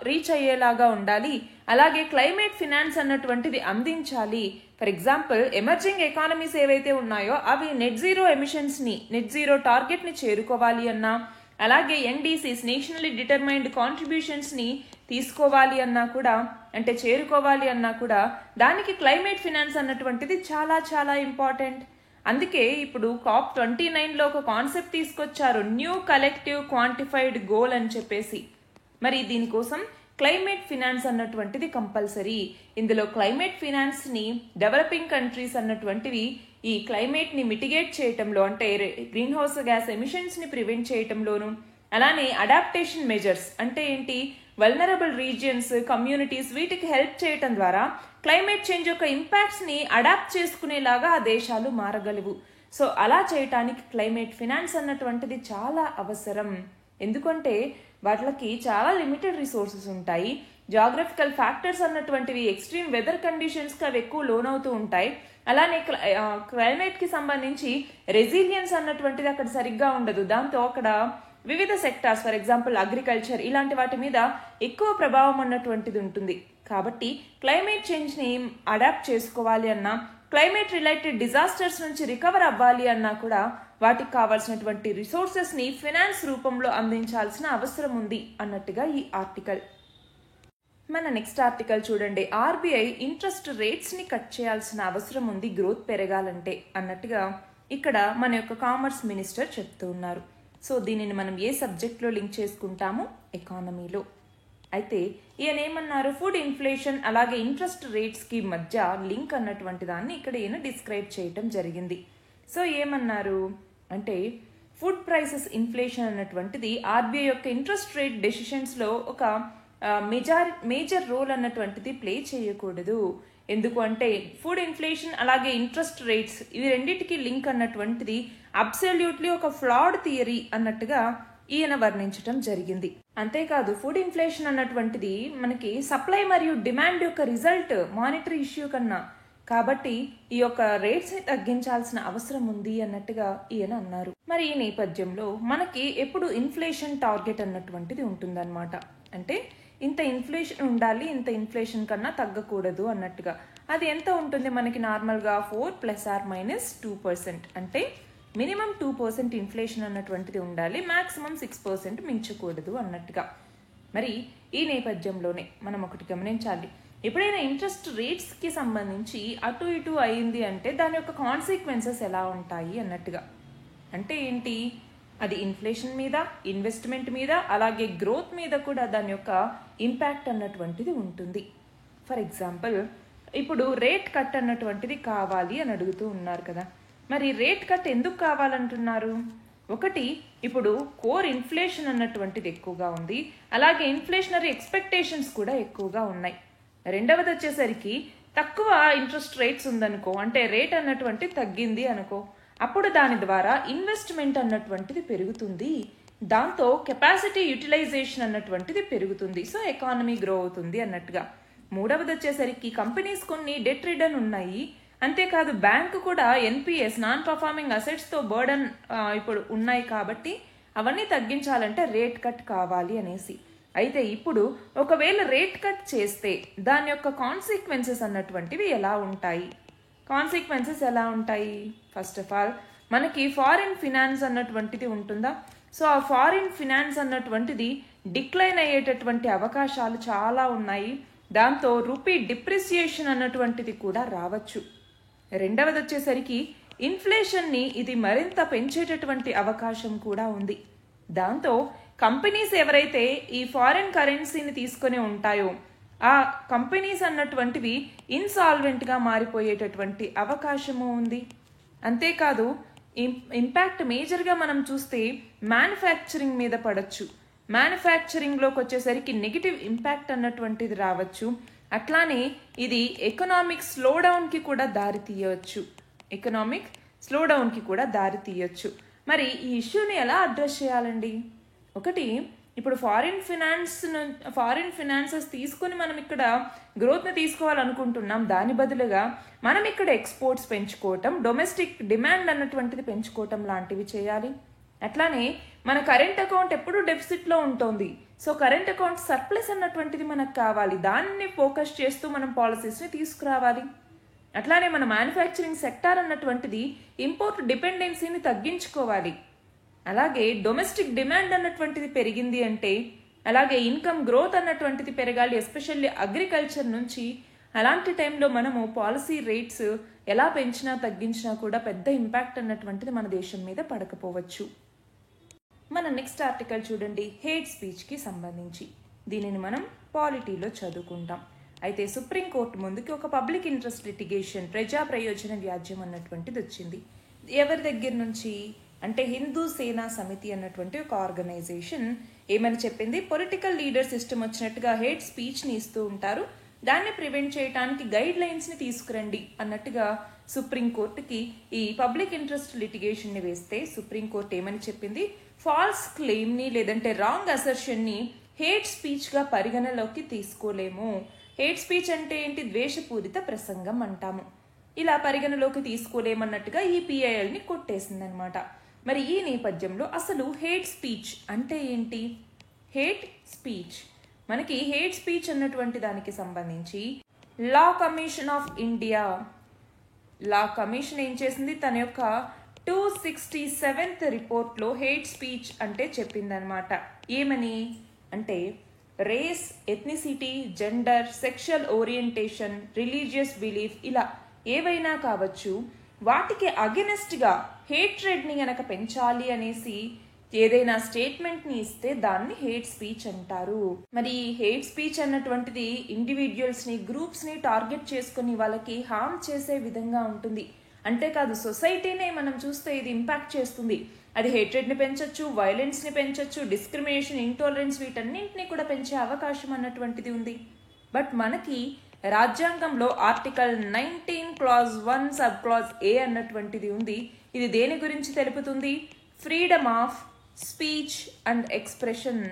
[SPEAKER 1] రీచ్ అయ్యేలాగా ఉండాలి. అలాగే క్లైమేట్ ఫినాన్స్ అన్నటువంటిది అందించాలి. ఫర్ ఎగ్జాంపుల్ ఎమర్జింగ్ ఎకానమీస్ ఏవైతే ఉన్నాయో అవి నెట్ జీరో టార్గెట్ ని చేరుకోవాలి అన్నా, అలాగే ఎన్డీసీస్ నేషనల్లీ డిటర్మైన్డ్ కాంట్రిబ్యూషన్స్ ని తీసుకోవాలి అన్నా కూడా, అంటే చేరుకోవాలి అన్నా కూడా దానికి క్లైమేట్ ఫినాన్స్ అన్నటువంటిది చాలా చాలా ఇంపార్టెంట్. అందుకే ఇప్పుడు COP29లో ఒక కాన్సెప్ట్ తీసుకొచ్చారు, న్యూ కలెక్టివ్ క్వాంటిఫైడ్ గోల్ అని చెప్పేసి. మరి దీనికోసం క్లైమేట్ ఫినాన్స్ అన్నటువంటిది కంపల్సరీ. ఇందులో క్లైమేట్ ఫినాన్స్ ని డెవలపింగ్ కంట్రీస్ అన్నటువంటివి ఈ క్లైమేట్ ని మిటిగేట్ చేయటంలో, అంటే గ్రీన్ హౌస్ గ్యాస్ ఎమిషన్స్ ని ప్రివెంట్ చేయటంలోను, అలానే అడాప్టేషన్ మెజర్స్ అంటే ఏంటి, వల్నరబుల్ రీజియన్స్, కమ్యూనిటీస్ వీటికి హెల్ప్ చేయటం ద్వారా క్లైమేట్ చేంజ్ యొక్క ఇంపాక్ట్స్ ని అడాప్ట్ చేసుకునేలాగా ఆ దేశాలు మారగలవు. సో అలా చేయటానికి క్లైమేట్ ఫినాన్స్ అన్నటువంటిది చాలా అవసరం. ఎందుకంటే వాటికి చాలా లిమిటెడ్ రిసోర్సెస్ ఉంటాయి. జాగ్రఫికల్ ఫ్యాక్టర్స్ అన్నటువంటివి ఎక్స్ట్రీమ్ వెదర్ కండిషన్స్ కి అవి ఎక్కువ లోన్ అవుతూ ఉంటాయి. అలానే క్లైమేట్ కి సంబంధించి రెసిలియన్స్ అన్నటువంటిది అక్కడ సరిగ్గా ఉండదు. దాంతో అక్కడ వివిధ సెక్టార్స్, ఫర్ ఎగ్జాంపుల్ అగ్రికల్చర్, ఇలాంటి వాటి మీద ఎక్కువ ప్రభావం అన్నటువంటిది ఉంటుంది. కాబట్టి క్లైమేట్ చేంజ్ ని అడాప్ట్ చేసుకోవాలి అన్నా, క్లైమేట్ రిలేటెడ్ డిజాస్టర్స్ నుంచి రికవర్ అవ్వాలి అన్నా కూడా వాటికి కావాల్సినటువంటి రిసోర్సెస్ని ఫినాన్స్ రూపంలో అందించాల్సిన అవసరం ఉంది అన్నట్టుగా ఈ ఆర్టికల్. మన నెక్స్ట్ ఆర్టికల్ చూడండి. ఆర్బీఐ ఇంట్రెస్ట్ రేట్స్ని కట్ చేయాల్సిన అవసరం ఉంది గ్రోత్ పెరగాలంటే అన్నట్టుగా ఇక్కడ మన యొక్క కామర్స్ మినిస్టర్ చెప్తూ ఉన్నారు. సో దీనిని మనం ఏ సబ్జెక్ట్లో లింక్ చేసుకుంటాము? ఎకానమీలో. అయితే ఈయన ఏమన్నారు? ఫుడ్ ఇన్ఫ్లేషన్ అలాగే ఇంట్రెస్ట్ రేట్స్కి మధ్య లింక్ అన్నటువంటి దాన్ని ఇక్కడ ఈయన డిస్క్రైబ్ చేయటం జరిగింది. సో ఏమన్నారు అంటే ఫుడ్ ప్రైసెస్ ఇన్ఫ్లేషన్ అన్నటువంటిది ఆర్బీఐ యొక్క ఇంట్రెస్ట్ రేట్ డెసిషన్స్లో ఒక మేజర్ రోల్ అన్నటువంటిది ప్లే చేయకూడదు. ఎందుకు అంటే ఫుడ్ ఇన్ఫ్లేషన్ అలాగే ఇంట్రెస్ట్ రేట్స్ ఇవి రెండింటికి లింక్ అన్నటువంటిది అబ్సల్యూట్లీ ఒక ఫ్లాడ్ థియరీ అన్నట్టుగా ఈయన వర్ణించటం జరిగింది. అంతేకాదు ఫుడ్ ఇన్ఫ్లేషన్ అన్నటువంటిది మనకి సప్లై మరియు డిమాండ్ యొక్క రిజల్ట్ మానిటరీ ఇష్యూ కన్నా, కాబట్టి ఈ యొక్క రేట్స్ ని తగ్గించాల్సిన అవసరం ఉంది అన్నట్టుగా ఈయన అన్నారు. మరి ఈ నేపథ్యంలో మనకి ఎప్పుడు ఇన్ఫ్లేషన్ టార్గెట్ అన్నటువంటిది ఉంటుందన్నమాట. అంటే ఇంత ఇన్ఫ్లేషన్ ఉండాలి, ఇంత ఇన్ఫ్లేషన్ కన్నా తగ్గకూడదు అన్నట్టుగా. అది ఎంత ఉంటుంది మనకి? నార్మల్గా 4 ± 2%. అంటే మినిమం 2% ఇన్ఫ్లేషన్ అన్నటువంటిది ఉండాలి, మాక్సిమం 6% మించకూడదు అన్నట్టుగా. మరి ఈ నేపథ్యంలోనే మనం ఒకటి గమనించాలి. ఎప్పుడైనా ఇంట్రెస్ట్ రేట్స్కి సంబంధించి అటు ఇటు అయింది అంటే దాని యొక్క కాన్సిక్వెన్సెస్ ఎలా ఉంటాయి అన్నట్టుగా. అంటే ఏంటి? అది ఇన్ఫ్లేషన్ మీద, ఇన్వెస్ట్మెంట్ మీద, అలాగే గ్రోత్ మీద కూడా దాని యొక్క ఇంపాక్ట్ అన్నటువంటిది ఉంటుంది. ఫర్ ఎగ్జాంపుల్ ఇప్పుడు రేట్ కట్ అన్నటువంటిది కావాలి అని అడుగుతూ ఉన్నారు కదా. మరి రేట్ కట్ ఎందుకు కావాలంటున్నారు? ఒకటి, ఇప్పుడు కోర్ ఇన్ఫ్లేషన్ అన్నటువంటిది ఎక్కువగా ఉంది, అలాగే ఇన్ఫ్లేషనరీ ఎక్స్పెక్టేషన్స్ కూడా ఎక్కువగా ఉన్నాయి. రెండవది వచ్చేసరికి తక్కువ ఇంట్రెస్ట్ రేట్స్ ఉందనుకో, అంటే రేట్ అన్నటువంటి తగ్గింది అనుకో, అప్పుడు దాని ద్వారా ఇన్వెస్ట్మెంట్ అన్నటువంటిది పెరుగుతుంది, దాంతో కెపాసిటీ యూటిలైజేషన్ అన్నటువంటిది పెరుగుతుంది. సో ఎకానమీ గ్రో అవుతుంది అన్నట్టుగా. మూడవది వచ్చేసరికి కంపెనీస్ కొన్ని డెట్ రిడన్ ఉన్నాయి, అంతేకాదు బ్యాంకు కూడా ఎన్పిఎస్ నాన్ పర్ఫార్మింగ్ అసెట్స్తో బర్డన్ ఇప్పుడు ఉన్నాయి, కాబట్టి అవన్నీ తగ్గించాలంటే రేట్ కట్ కావాలి అనేసి. అయితే ఇప్పుడు ఒకవేళ రేట్ కట్ చేస్తే దాని యొక్క కాన్సిక్వెన్సెస్ అన్నటువంటివి ఎలా ఉంటాయి? కాన్సిక్వెన్సెస్ ఎలా ఉంటాయి? ఫస్ట్ ఆఫ్ ఆల్ మనకి ఫారిన్ ఫినాన్స్ అన్నటువంటిది ఉంటుందా? సో ఆ ఫారిన్ ఫినాన్స్ అన్నటువంటిది డిక్లైన్ అయ్యేటటువంటి అవకాశాలు చాలా ఉన్నాయి, దాంతో రూపీ డిప్రిసియేషన్ అన్నటువంటిది కూడా రావచ్చు. రెండవది వచ్చేసరికి ఇన్ఫ్లేషన్ని ఇది మరింత పెంచేటటువంటి అవకాశం కూడా ఉంది, దాంతో కంపెనీస్ ఎవరైతే ఈ ఫారిన్ కరెన్సీని తీసుకొని ఉంటాయో ఆ కంపెనీస్ అన్నటువంటివి ఇన్సాల్వెంట్గా మారిపోయేటటువంటి అవకాశము ఉంది. అంతేకాదు ఇంపాక్ట్ మేజర్గా మనం చూస్తే మ్యానుఫ్యాక్చరింగ్ మీద పడవచ్చు. మ్యానుఫ్యాక్చరింగ్లోకి వచ్చేసరికి నెగిటివ్ ఇంపాక్ట్ అన్నటువంటిది రావచ్చు. అట్లానే ఇది ఎకనామిక్ స్లోడౌన్కి కూడా దారి తీయొచ్చు. మరి ఈ ఇష్యూని ఎలా అడ్రస్ చేయాలండి? ఒకటి, ఇప్పుడు ఫారిన్ ఫినాన్సెస్ తీసుకుని మనం ఇక్కడ గ్రోత్ని తీసుకోవాలనుకుంటున్నాం, దాని బదులుగా మనం ఇక్కడ ఎక్స్పోర్ట్స్ పెంచుకోవటం, డొమెస్టిక్ డిమాండ్ అన్నటువంటిది పెంచుకోవటం లాంటివి చేయాలి. అట్లానే మన కరెంట్ అకౌంట్ ఎప్పుడూ డెఫిసిట్లో ఉంటుంది, సో కరెంట్ అకౌంట్ సర్ప్లస్ అన్నటువంటిది మనకు కావాలి, దాన్ని ఫోకస్ చేస్తూ మనం పాలసీస్ని తీసుకురావాలి. అట్లానే మన మ్యానుఫ్యాక్చరింగ్ సెక్టార్ అన్నటువంటిది ఇంపోర్ట్ డిపెండెన్సీని తగ్గించుకోవాలి. అలాగే డొమెస్టిక్ డిమాండ్ అన్నటువంటిది పెరిగింది అంటే అలాగే ఇన్కమ్ గ్రోత్ అన్నటువంటిది పెరగాలి, ఎస్పెషల్లీ అగ్రికల్చర్ నుంచి. అలాంటి టైంలో మనము పాలసీ రేట్స్ ఎలా పెంచినా తగ్గించినా కూడా పెద్ద ఇంపాక్ట్ అన్నటువంటిది మన దేశం మీద పడకపోవచ్చు. మన నెక్స్ట్ ఆర్టికల్ చూడండి, హేట్ స్పీచ్కి సంబంధించి. దీనిని మనం పాలిటీలో చదువుకుంటాం. అయితే సుప్రీంకోర్టు ముందుకి ఒక పబ్లిక్ ఇంట్రెస్ట్ లిటిగేషన్, ప్రజా ప్రయోజన వ్యాజ్యం అన్నటువంటిది వచ్చింది. ఎవరి దగ్గర నుంచి అంటే హిందూ సేనా సమితి అన్నటువంటి ఒక ఆర్గనైజేషన్ ఏమని చెప్పింది? పొలిటికల్ లీడర్స్ ఇష్టం వచ్చినట్టుగా హేట్ స్పీచ్ని ఇస్తూ ఉంటారు, దాన్ని ప్రివెంట్ చేయడానికి గైడ్ లైన్స్ని తీసుకురండి అన్నట్టుగా సుప్రీంకోర్టుకి ఈ పబ్లిక్ ఇంట్రెస్ట్ లిటిగేషన్ని వేస్తే సుప్రీంకోర్టు ఏమని చెప్పింది? ఫాల్స్ క్లెయిమ్ని లేదంటే రాంగ్ అసర్షన్ని హేట్ స్పీచ్గా పరిగణలోకి తీసుకోలేము. హేట్ స్పీచ్ అంటే ఏంటి? ద్వేషపూరిత ప్రసంగం అంటాము. ఇలా పరిగణలోకి తీసుకోలేమన్నట్టుగా ఈ పిఐఎల్ని కొట్టేసిందనమాట. మరి ఈ నేపథ్యంలో అసలు హేట్ స్పీచ్ అంటే ఏంటి? హేట్ స్పీచ్ మనకి హేట్ స్పీచ్ అన్నటువంటి దానికి సంబంధించి లా కమిషన్ ఆఫ్ ఇండియా ఏం చేసింది? తన యొక్క 267th రిపోర్ట్లో హేట్ స్పీచ్ అంటే చెప్పిందనమాట. ఏమని అంటే race, ethnicity, gender, sexual orientation, religious belief ఇలా ఏవైనా కావచ్చు, వాటికి అగెనెస్ట్గా హేట్రెడ్ని గనక పెంచాలి అనేసి ఏదైనా స్టేట్మెంట్ని ఇస్తే దాన్ని హేట్ స్పీచ్ అంటారు. మరి హేట్ స్పీచ్ అన్నటువంటిది ఇండివిజువల్స్ని, గ్రూప్స్ని టార్గెట్ చేసుకుని వాళ్ళకి హార్మ్ చేసే విధంగా ఉంటుంది. అంతేకాదు సొసైటీనే మనం చూస్తే ఇది ఇంపాక్ట్ చేస్తుంది. అది హేట్రెడ్ని పెంచవచ్చు, వైలెన్స్ని పెంచవచ్చు, డిస్క్రిమినేషన్, ఇంటాలరెన్స్ వీటన్నింటినీ కూడా పెంచే అవకాశం అన్నటువంటిది ఉంది. బట్ మనకి రాజ్యాంగంలో ఆర్టికల్ 19 క్లాజ్ 1 సబ్ క్లాజ్ ఏ అన్నటువంటిది ఉంది. ఇది దేని గురించి తెలుపుతుంది? Freedom of speech and expression,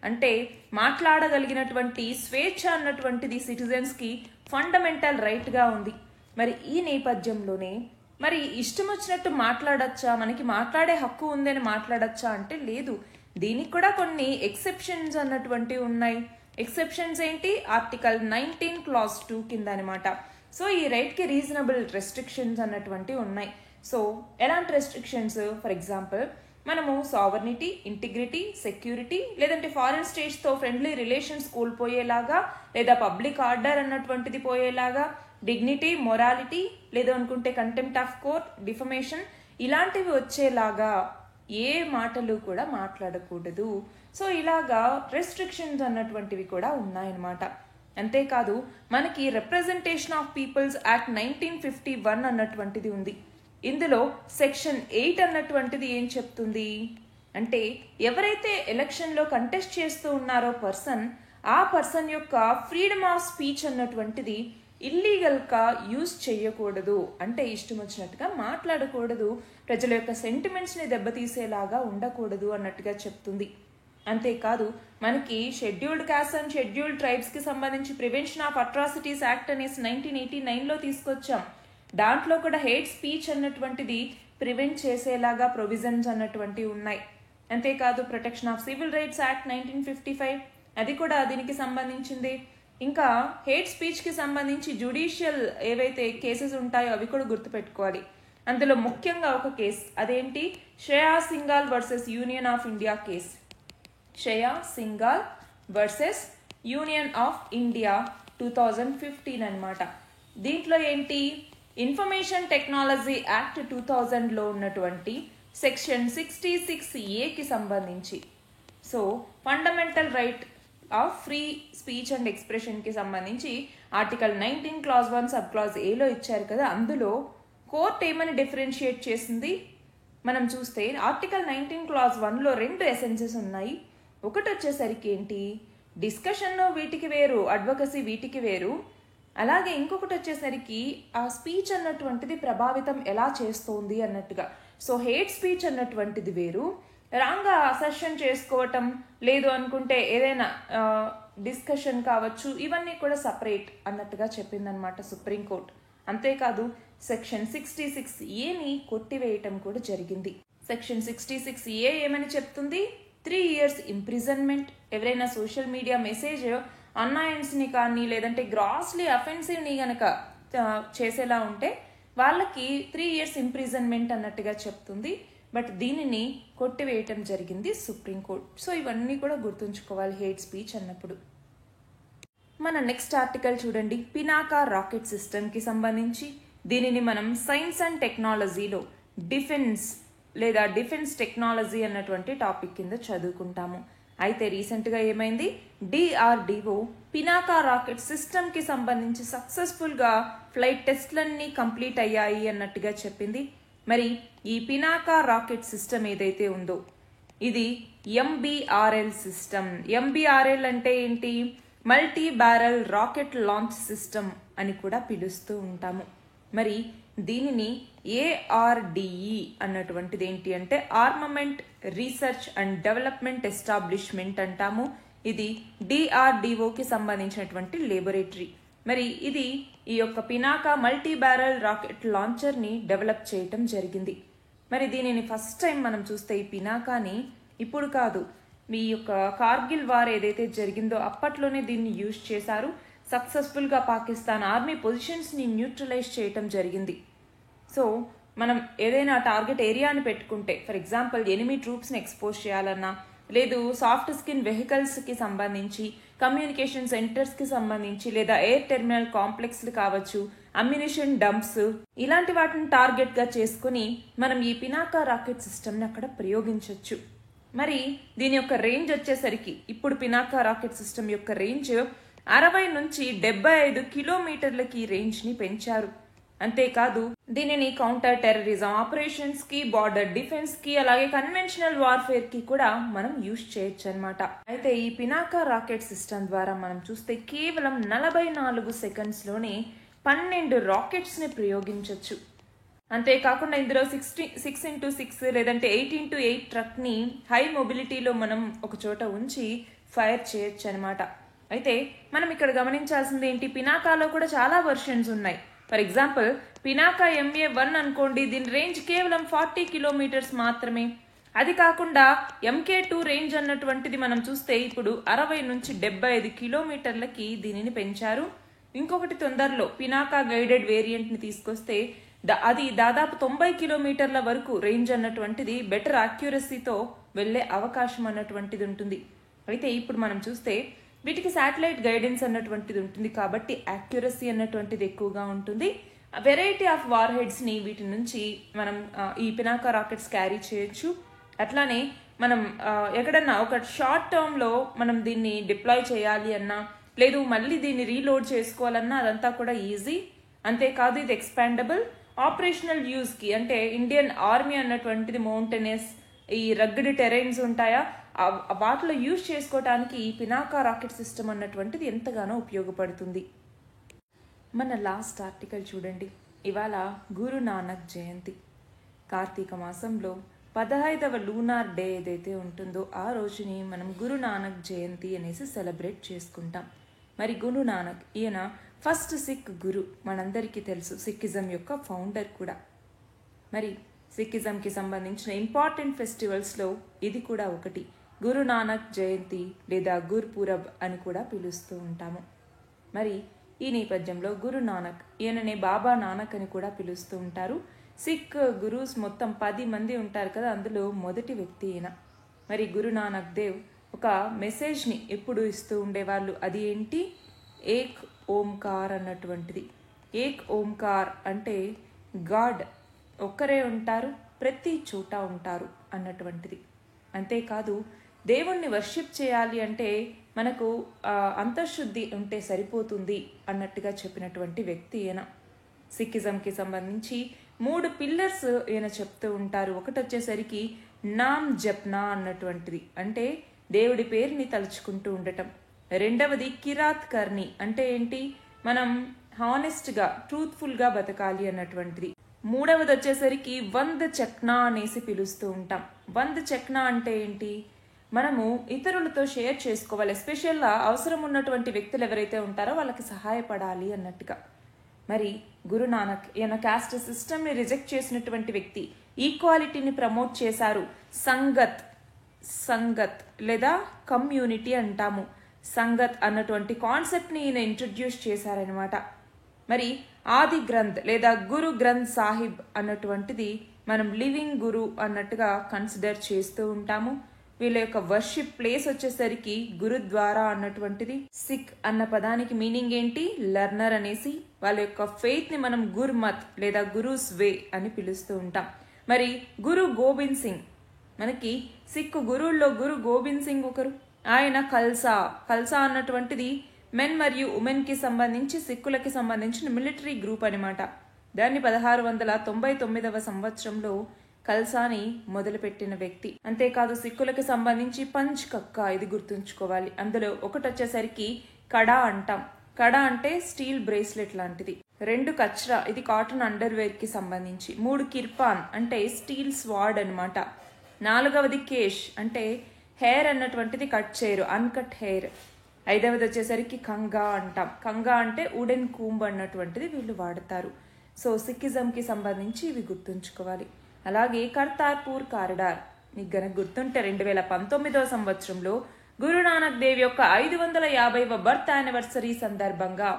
[SPEAKER 1] అంటే మాట్లాడగలిగినటువంటి స్వేచ్ఛ అన్నటువంటిది సిటిజన్స్కి ఫండమెంటల్ రైట్గా ఉంది. మరి ఈ నేపథ్యంలోనే మరి ఇష్టం వచ్చినట్టు మాట్లాడచ్చా, మనకి మాట్లాడే హక్కు ఉందని మాట్లాడచ్చా అంటే లేదు. దీనికి కూడా కొన్ని ఎక్సెప్షన్స్ అన్నటువంటివి ఉన్నాయి. ఎక్సెప్షన్స్ ఏంటి? ఆర్టికల్ 19 క్లాజ్ 2 కింద అనమాట. సో ఈ రైట్కి రీజనబుల్ రెస్ట్రిక్షన్స్ అన్నటువంటివి ఉన్నాయి. సో ఎలాంటి రెస్ట్రిక్షన్స్? ఫర్ ఎగ్జాంపుల్, మనము సావర్నిటీ, ఇంటిగ్రిటీ, సెక్యూరిటీ, లేదంటే ఫారిన్ స్టేట్స్తో ఫ్రెండ్లీ రిలేషన్స్ కోల్పోయేలాగా, లేదా పబ్లిక్ ఆర్డర్ అన్నటువంటిది పోయేలాగా, డిగ్నిటీ, మొరాలిటీ, లేదు అనుకుంటే కంటెంప్ట్ ఆఫ్ కోర్ట్, డిఫమేషన్ ఇలాంటివి వచ్చేలాగా ఏ మాటలు కూడా మాట్లాడకూడదు. సో ఇలాగా రెస్ట్రిక్షన్స్ అన్నటువంటివి కూడా ఉన్నాయన్నమాట. అంతేకాదు మనకి రిప్రజెంటేషన్ ఆఫ్ పీపుల్స్ యాక్ట్ 1951 అన్నటువంటిది ఉంది. ఇందులో సెక్షన్ 8 అన్నటువంటిది ఏం చెప్తుంది అంటే ఎవరైతే ఎలక్షన్లో కంటెస్ట్ చేస్తూ ఉన్నారో ఆ పర్సన్ యొక్క ఫ్రీడమ్ ఆఫ్ స్పీచ్ అన్నటువంటిది ఇల్లీగల్గా యూజ్ చేయకూడదు. అంటే ఇష్టం వచ్చినట్టుగా మాట్లాడకూడదు, ప్రజల యొక్క సెంటిమెంట్స్ని దెబ్బతీసేలాగా ఉండకూడదు అన్నట్టుగా చెప్తుంది. అంతేకాదు మనకి షెడ్యూల్డ్ కాస్ట్ అండ్ షెడ్యూల్డ్ ట్రైబ్స్కి సంబంధించి ప్రివెన్షన్ ఆఫ్ అట్రాసిటీస్ యాక్ట్ అనేసి 1989లో తీసుకొచ్చాం. దాంట్లో కూడా హేట్ స్పీచ్ అన్నటువంటిది ప్రివెంట్ చేసేలాగా ప్రొవిజన్స్ అన్నటువంటివి ఉన్నాయి. అంతేకాదు protection of civil rights act 1955 అది కూడా దీనికి సంబంధించింది. ఇంకా హేట్ స్పీచ్కి సంబంధించి జ్యుడిషియల్ ఏవైతే కేసెస్ ఉంటాయో అవి కూడా గుర్తుపెట్టుకోవాలి. అందులో ముఖ్యంగా ఒక కేసు, అదేంటి? Shreya Singhal versus union of India case. Shreya Singhal versus union of India 2015 అనమాట. దీంట్లో ఏంటి? ఇన్ఫర్మేషన్ టెక్నాలజీ యాక్ట్ 2000లో ఉన్నటువంటి సెక్షన్ 66A సంబంధించి, so fundamental right of free speech and ఎక్స్ప్రెషన్కి సంబంధించి ఆర్టికల్ 19 క్లాజ్ 1 సబ్ క్లాజ్ ఏలో ఇచ్చారు కదా, అందులో కోర్ట్ ఏమని డిఫరెన్షియేట్ చేసింది మనం చూస్తే ఆర్టికల్ 19 క్లాజ్ 1లో 2 ఎసెన్సెస్ ఉన్నాయి. ఒకటి వచ్చేసరికి ఏంటి? డిస్కషన్ వీటికి వేరు, అడ్వకసీ వీటికి వేరు. అలాగే ఇంకొకటి వచ్చేసరికి ఆ స్పీచ్ అన్నటువంటిది ప్రభావితం ఎలా చేస్తోంది అన్నట్టుగా. సో హేట్ స్పీచ్ అన్నటువంటిది వేరు, రాంగ్గా అసెషన్ చేసుకోవటం, లేదు అనుకుంటే ఏదైనా డిస్కషన్ కావచ్చు, ఇవన్నీ కూడా సపరేట్ అన్నట్టుగా చెప్పిందనమాట సుప్రీంకోర్టు. అంతేకాదు సెక్షన్ 66Aని కొట్టివేయటం కూడా జరిగింది. సెక్షన్ 66A ఏమని చెప్తుంది? 3 years ఇంప్రిజన్మెంట్, ఎవరైనా సోషల్ మీడియా మెసేజ్ అన్నాయన్స్ని కానీ లేదంటే గ్రాస్లీ అఫెన్సివ్ని గనక చేసేలా ఉంటే వాళ్ళకి 3 years ఇంప్రిజన్మెంట్ అన్నట్టుగా చెప్తుంది. బట్ దీనిని కొట్టివేయటం జరిగింది సుప్రీంకోర్టు. సో ఇవన్నీ కూడా గుర్తుంచుకోవాలి హేట్ స్పీచ్ అన్నప్పుడు. మన నెక్స్ట్ ఆర్టికల్ చూడండి, పినాకా రాకెట్ సిస్టమ్కి సంబంధించి. దీనిని మనం సైన్స్ అండ్ టెక్నాలజీలో డిఫెన్స్ లేదా డిఫెన్స్ టెక్నాలజీ అన్నటువంటి టాపిక్ కింద చదువుకుంటాము. అయితే రీసెంట్గా ఏమైంది? DRDO పినాకా రాకెట్ సిస్టమ్కి సంబంధించి సక్సెస్ఫుల్గా ఫ్లైట్ టెస్ట్లన్నీ కంప్లీట్ అయ్యాయి అన్నట్టుగా చెప్పింది. మరి ఈ పినాకా రాకెట్ సిస్టమ్ ఏదైతే ఉందో ఇది MBRL సిస్టమ్. MBRL అంటే ఏంటి? Multi barrel rocket launch system అని కూడా పిలుస్తూ ఉంటాము. మరి దీనిని ARDE అన్నటువంటిది ఏంటి అంటే armament research and development establishment అంటాము. ఇది DRDOకి సంబంధించినటువంటి లేబొరేటరీ. మరి ఇది ఈ యొక్క పినాకా మల్టీ బ్యారల్ రాకెట్ లాంచర్ని డెవలప్ చేయటం జరిగింది. మరి దీనిని ఫస్ట్ టైం మనం చూస్తే ఈ పినాకాని ఇప్పుడు కాదు, మీ యొక్క కార్గిల్ వార్ ఏదైతే జరిగిందో అప్పట్లోనే దీన్ని యూజ్ చేశారు. సక్సెస్ఫుల్గా పాకిస్తాన్ ఆర్మీ పొజిషన్స్ని న్యూట్రలైజ్ చేయటం జరిగింది. సో మనం ఏదైనా టార్గెట్ ఏరియాని పెట్టుకుంటే, ఫర్ ఎగ్జాంపుల్ ఎనిమీ ట్రూప్స్ని ఎక్స్పోజ్ చేయాలన్నా, లేదు సాఫ్ట్ స్కిన్ వెహికల్స్కి సంబంధించి, కమ్యూనికేషన్ సెంటర్స్కి సంబంధించి, లేదా ఎయిర్ టెర్మినల్ కాంప్లెక్స్లు కావచ్చు, అమ్యునిషన్ డంప్స్, ఇలాంటి వాటిని టార్గెట్గా చేసుకుని మనం ఈ పినాకా రాకెట్ సిస్టమ్ని అక్కడ ప్రయోగించవచ్చు. మరి దీని యొక్క రేంజ్ వచ్చేసరికి, ఇప్పుడు పినాకా రాకెట్ సిస్టమ్ యొక్క రేంజ్ 60 నుంచి 75 కిలోమీటర్లకి రేంజ్ని పెంచారు. అంతేకాదు దీనిని కౌంటర్ టెర్రరిజం ఆపరేషన్స్ కి, బార్డర్ డిఫెన్స్ కి, అలాగే కన్వెన్షనల్ వార్ఫేర్ కి కూడా మనం యూజ్ చేయొచ్చు అనమాట. అయితే ఈ పినాకా రాకెట్ సిస్టమ్ ద్వారా మనం చూస్తే కేవలం 44 సెకండ్స్ లోనే 12 రాకెట్స్ ని ప్రయోగించవచ్చు. అంతేకాకుండా ఇందులో 6x6 లేదంటే 8x8 ట్రక్ ని హై మొబిలిటీలో మనం ఒక చోట ఉంచి ఫైర్ చేయొచ్చు అనమాట. అయితే మనం ఇక్కడ గమనించాల్సింది ఏంటి, పినాకాలో కూడా చాలా వర్షన్స్ ఉన్నాయి. ఫర్ ఎగ్జాంపుల్ పినాకా MA1 అనుకోండి, దీని రేంజ్ కేవలం 40 కిలోమీటర్స్ మాత్రమే. అది కాకుండా MK2 రేంజ్ అన్నటువంటిది మనం చూస్తే ఇప్పుడు 60 నుంచి 75 కిలోమీటర్లకి దీనిని పెంచారు. ఇంకొకటి తొందరలో పినాకా గైడెడ్ వేరియంట్ ని తీసుకొస్తే అది దాదాపు 90 కిలోమీటర్ల వరకు రేంజ్ అన్నటువంటిది బెటర్ అక్యురసీతో వెళ్లే అవకాశం అన్నటువంటిది ఉంటుంది. అయితే ఇప్పుడు మనం చూస్తే వీటికి శాటిలైట్ గైడెన్స్ అన్నటువంటిది ఉంటుంది కాబట్టి అక్యురసీ అన్నటువంటిది ఎక్కువగా ఉంటుంది. వెరైటీ ఆఫ్ వార్ హెడ్స్ ని వీటి నుంచి మనం ఈ పినాకా రాకెట్స్ క్యారీ చేయొచ్చు. అట్లానే మనం ఎక్కడన్నా ఒక షార్ట్ టర్మ్ లో మనం దీన్ని డిప్లాయ్ చేయాలి అన్నా, లేదు మళ్ళీ దీన్ని రీలోడ్ చేసుకోవాలన్నా అదంతా కూడా ఈజీ. అంతేకాదు ఇది ఎక్స్పాండబుల్. ఆపరేషనల్ యూజ్ కి అంటే ఇండియన్ ఆర్మీ అన్నటువంటిది మౌంటైనస్, ఈ రగ్గడ్ టెరైన్స్ ఉంటాయా, వాటిలో యూజ్ చేసుకోవడానికి ఈ పినాకా రాకెట్ సిస్టమ్ అన్నటువంటిది ఎంతగానో ఉపయోగపడుతుంది. మన లాస్ట్ ఆర్టికల్ చూడండి. ఇవాళ గురు నానక్ జయంతి. కార్తీక మాసంలో 15వ లూనార్ డే ఏదైతే ఉంటుందో ఆ రోజుని మనం గురు నానక్ జయంతి అనేసి సెలబ్రేట్ చేసుకుంటాం. మరి గురు నానక్ ఈయన ఫస్ట్ సిక్ గురు, మనందరికీ తెలుసు, సిక్కిజం యొక్క ఫౌండర్ కూడా. మరి సిక్కిజంకి సంబంధించిన ఇంపార్టెంట్ ఫెస్టివల్స్లో ఇది కూడా ఒకటి. గురు నానక్ జయంతి లేదా గుర్పూరబ్ అని కూడా పిలుస్తూ ఉంటాము. మరి ఈ నేపథ్యంలో గురు నానక్, ఈయననే బాబా నానక్ అని కూడా పిలుస్తూ ఉంటారు. సిక్ గురూస్ మొత్తం 10 మంది ఉంటారు కదా, అందులో మొదటి వ్యక్తి ఈయన. మరి గురు నానక్ దేవ్ ఒక మెసేజ్ని ఎప్పుడు ఇస్తూ ఉండేవాళ్ళు. అది ఏంటి, ఏక్ ఓంకార్ అన్నటువంటిది. ఏక్ ఓంకార్ అంటే గాడ్ ఒక్కరే ఉంటారు, ప్రతి చోట ఉంటారు అన్నటువంటిది. అంతేకాదు దేవుణ్ణి వర్షిప్ చేయాలి అంటే మనకు అంతఃశుద్ధి ఉంటే సరిపోతుంది అన్నట్టుగా చెప్పినటువంటి వ్యక్తి ఈయన. సిక్కిజంకి సంబంధించి 3 పిల్లర్స్ ఈయన చెప్తూ ఉంటారు. ఒకటి వచ్చేసరికి నామ్ జప్నా అన్నటువంటిది, అంటే దేవుడి పేరుని తలుచుకుంటూ ఉండటం. రెండవది కిరాత్ కర్ని, అంటే ఏంటి, మనం హానెస్ట్గా ట్రూత్ఫుల్గా బతకాలి అన్నటువంటిది. మూడవది వచ్చేసరికి వంద్ చక్నా అనేసి పిలుస్తూ ఉంటాం. వంద్ చక్నా అంటే ఏంటి, మనము ఇతరులతో షేర్ చేసుకోవాలి, ఎస్పెషల్గా అవసరం ఉన్నటువంటి వ్యక్తులు ఎవరైతే ఉంటారో వాళ్ళకి సహాయపడాలి అన్నట్టుగా. మరి గురు నానక్ ఈయన కాస్ట్ సిస్టమ్ని రిజెక్ట్ చేసినటువంటి వ్యక్తి, ఈక్వాలిటీని ప్రమోట్ చేశారు. సంగత్ లేదా కమ్యూనిటీ అంటాము. సంగత్ అన్నటువంటి కాన్సెప్ట్ని ఈయన ఇంట్రడ్యూస్ చేశారనమాట. మరి ఆది గ్రంథ్ లేదా గురు గ్రంథ్ సాహిబ్ అన్నటువంటిది మనం లివింగ్ గురు అన్నట్టుగా కన్సిడర్ చేస్తూ ఉంటాము. వీళ్ళ యొక్క వర్షిప్ ప్లేస్ వచ్చేసరికి గురుద్వారా అన్నటువంటిది. సిక్ అన్న పదానికి మీనింగ్ ఏంటి, లెర్నర్ అనేసి. వాళ్ళ యొక్క ఫెయిత్ ని మనం గుర్మత్ లేదా గురూస్ వే అని పిలుస్తూ ఉంటాం. మరి గురు గోబింద్ సింగ్, మనకి సిక్ గురువుల్లో గురు గోబింద్ సింగ్ ఒకరు. ఆయన ఖల్సా అన్నటువంటిది మెన్ మరియు ఉమెన్ కి సంబంధించి, సిక్కులకి సంబంధించిన మిలిటరీ గ్రూప్ అనమాట. దాన్ని 1699వ సంవత్సరంలో ఖల్సాని మొదలుపెట్టిన వ్యక్తి. అంతేకాదు సిక్కులకి సంబంధించి పంచ్ కక్క, ఇది గుర్తుంచుకోవాలి. అందులో ఒకటి వచ్చేసరికి కడా అంటాం. కడా అంటే స్టీల్ బ్రేస్లెట్ లాంటిది. 2 కచ్రా, ఇది కాటన్ అండర్వేర్ కి సంబంధించి. 3 కిర్పాన్ అంటే స్టీల్ స్వార్డ్ అనమాట. 4వది కేష్ అంటే హెయిర్ అన్నటువంటిది కట్ చేయరు, అన్కట్ హెయిర్. 5వది వచ్చేసరికి కంగా అంటాం. కంగా అంటే వుడెన్ కూంబ్ అన్నటువంటిది వీళ్ళు వాడతారు. సో సిక్కిజంకి సంబంధించి ఇవి గుర్తుంచుకోవాలి. అలాగే కర్తార్పూర్ కారిడార్, మీకు గనక గుర్తుంటే 2019వ సంవత్సరంలో గురునానక్ దేవ్ యొక్క 550వ బర్త్ యానివర్సరీ సందర్భంగా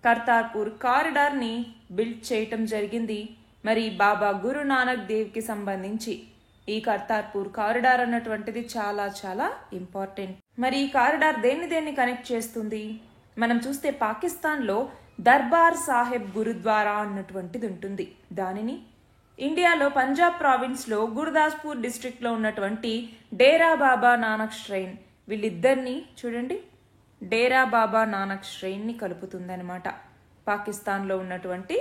[SPEAKER 1] కర్తార్పూర్ కారిడార్ ని బిల్డ్ చేయటం జరిగింది. మరి బాబా గురు నానక్ దేవ్కి సంబంధించి ఈ కర్తార్పూర్ కారిడార్ అన్నటువంటిది చాలా చాలా ఇంపార్టెంట్. మరి ఈ కారిడార్ దేన్ని కనెక్ట్ చేస్తుంది? మనం చూస్తే పాకిస్తాన్లో దర్బార్ సాహెబ్ గురుద్వారా అన్నటువంటిది ఉంటుంది. దానిని ఇండియాలో పంజాబ్ ప్రావిన్స్లో గుర్దాస్పూర్ డిస్ట్రిక్ట్లో ఉన్నటువంటి డేరా బాబా నానక్ ష్రైన్, వీళ్ళిద్దరిని చూడండి, డేరా బాబా నానక్ ష్రైన్ని కలుపుతుందనమాట. పాకిస్తాన్లో ఉన్నటువంటి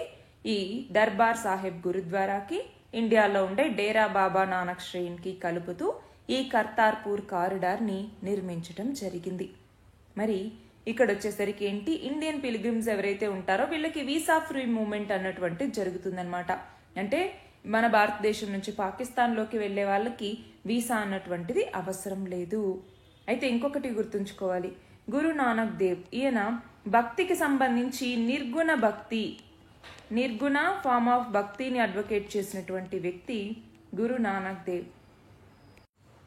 [SPEAKER 1] ఈ దర్బార్ సాహెబ్ గురుద్వారాకి ఇండియాలో ఉండే డేరా బాబా నానక్ ష్రైన్కి కలుపుతూ ఈ కర్తార్పూర్ కారిడార్ని నిర్మించడం జరిగింది. మరి ఇక్కడ వచ్చేసరికి ఏంటి, ఇండియన్ పిలిగ్రిమ్స్ ఎవరైతే ఉంటారో వీళ్ళకి వీసా ఫ్రీ మూవ్మెంట్ అన్నటువంటిది జరుగుతుందన్నమాట. అంటే మన భారతదేశం నుంచి పాకిస్తాన్లోకి వెళ్లే వాళ్ళకి వీసా అన్నటువంటిది అవసరం లేదు. అయితే ఇంకొకటి గుర్తుంచుకోవాలి, గురు నానక్ దేవ్ ఈయన భక్తికి సంబంధించి నిర్గుణ ఫార్మ్ ఆఫ్ భక్తిని అడ్వకేట్ చేసినటువంటి వ్యక్తి గురు నానక్ దేవ్.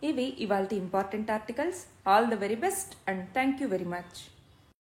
[SPEAKER 1] ఇవి ఇవాల్టి important articles. All the very best and thank you very much.